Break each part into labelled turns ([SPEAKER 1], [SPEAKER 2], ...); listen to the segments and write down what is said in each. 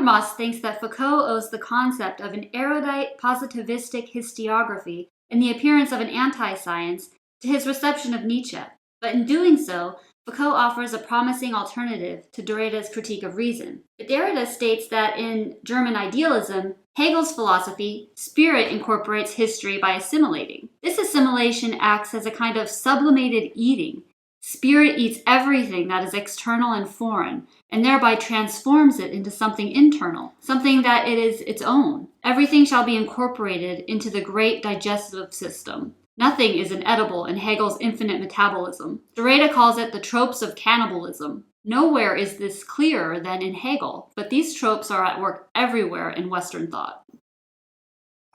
[SPEAKER 1] Habermas thinks that Foucault owes the concept of an erudite positivistic historiography and the appearance of an anti-science to his reception of Nietzsche, but in doing so, Foucault offers a promising alternative to Derrida's critique of reason. But Derrida states that in German idealism, Hegel's philosophy, spirit incorporates history by assimilating. This assimilation acts as a kind of sublimated eating. Spirit eats everything that is external and foreign, and thereby transforms it into something internal, something that it is its own. Everything shall be incorporated into the great digestive system. Nothing is inedible in Hegel's infinite metabolism. Derrida calls it the tropes of cannibalism. Nowhere is this clearer than in Hegel, but these tropes are at work everywhere in Western thought.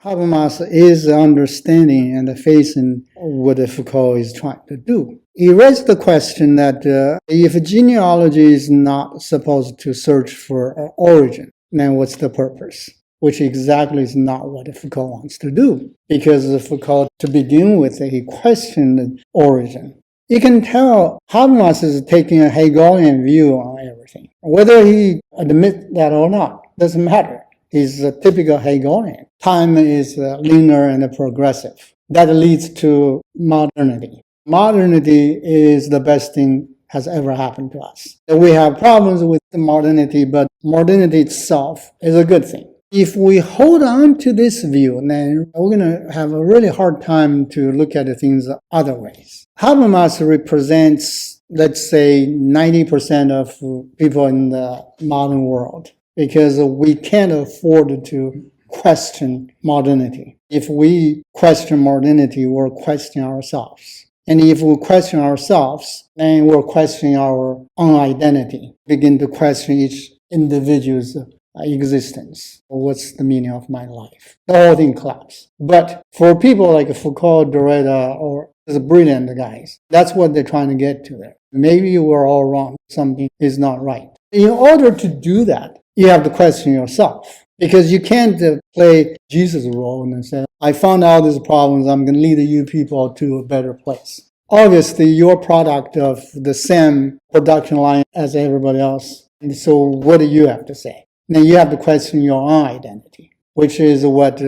[SPEAKER 2] Habermas is understanding and facing what Foucault is trying to do. He raised the question that if genealogy is not supposed to search for an origin, then what's the purpose? Which exactly is not what Foucault wants to do. Because Foucault, to begin with, he questioned the origin. You can tell Habermas is taking a Hegelian view on everything. Whether he admits that or not, doesn't matter. He's a typical Hegelian. Time is linear and progressive. That leads to modernity. Modernity is the best thing has ever happened to us. We have problems with the modernity, but modernity itself is a good thing. If we hold on to this view, then we're going to have a really hard time to look at the things other ways. Habermas represents, let's say, 90% of people in the modern world, because we can't afford to question modernity. If we question modernity, we're questioning ourselves. And if we question ourselves, then we're questioning our own identity, begin to question each individual's existence. What's the meaning of my life? The whole thing collapses. But for people like Foucault, Derrida, or the brilliant guys, that's what they're trying to get to there. Maybe we're all wrong. Something is not right. In order to do that, you have to question yourself. Because you can't play Jesus' role and say, I found out these problems, I'm going to lead you people to a better place. Obviously, you're a product of the same production line as everybody else. And so what do you have to say? Then you have to question your own identity, which is what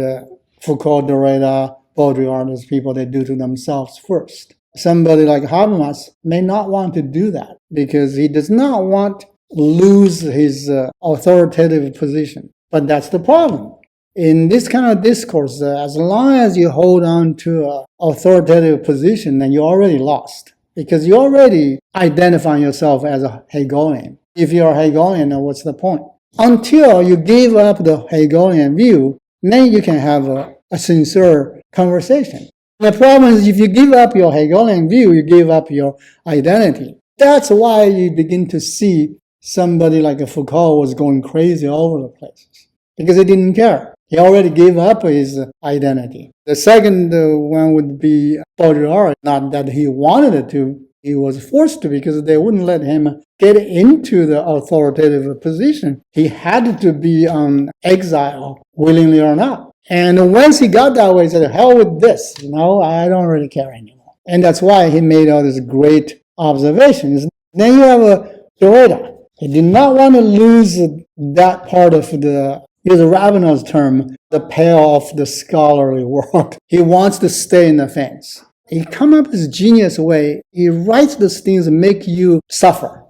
[SPEAKER 2] Foucault, Derrida, Baudrillard, those people, they do to themselves first. Somebody like Habermas may not want to do that because he does not want to lose his authoritative position. But that's the problem. In this kind of discourse, as long as you hold on to an authoritative position, then you're already lost because you already identify yourself as a Hegelian. If you're a Hegelian, then what's the point? Until you give up the Hegelian view, then you can have a sincere conversation. The problem is if you give up your Hegelian view, you give up your identity. That's why you begin to see somebody like Foucault was going crazy all over the places because he didn't care. He already gave up his identity. The second one would be Baudrillard, not that he wanted it to. He was forced to because they wouldn't let him get into the authoritative position. He had to be on exile, willingly or not. And once he got that way, he said, hell with this, I don't really care anymore. And that's why he made all these great observations. Then you have Derrida. He did not want to lose that part of use Ravenel's term, the pale of the scholarly world. He wants to stay in the fence. He comes up with this genius way. He writes these things that make you suffer.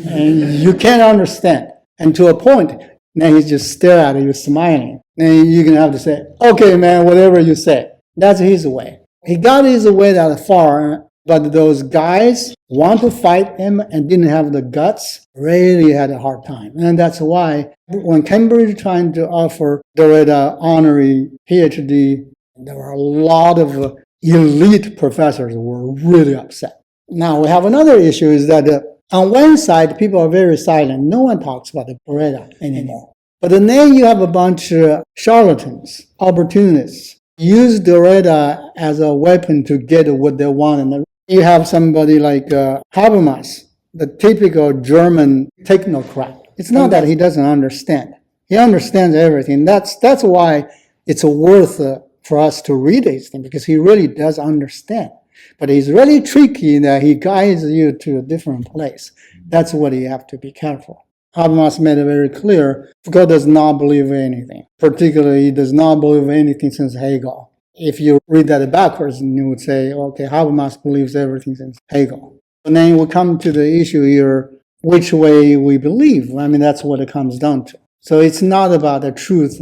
[SPEAKER 2] And you can't understand. And to a point, then he just stare at you smiling. Then you're going to have to say, okay, man, whatever you say. That's his way. He got his way that far, but those guys want to fight him and didn't have the guts, really had a hard time. And that's why when Cambridge trying to offer Derrida honorary PhD, there were a lot of elite professors who were really upset. Now we have another issue is that on one side, people are very silent. No one talks about the Derrida anymore. But then you have a bunch of charlatans, opportunists, use Derrida as a weapon to get what they want. And you have somebody like Habermas, the typical German technocrat. It's not that he doesn't understand. He understands everything. That's why it's worth for us to read these things, because he really does understand. But he's really tricky that he guides you to a different place. That's what you have to be careful. Habermas made it very clear, Foucault does not believe anything. Particularly, he does not believe anything since Hegel. If you read that backwards, you would say, okay, Habermas believes everything since Hegel. And then we come to the issue here, which way we believe. I mean, that's what it comes down to. So it's not about the truth.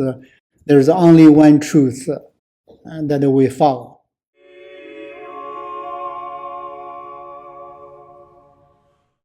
[SPEAKER 2] There's only one truth that we follow.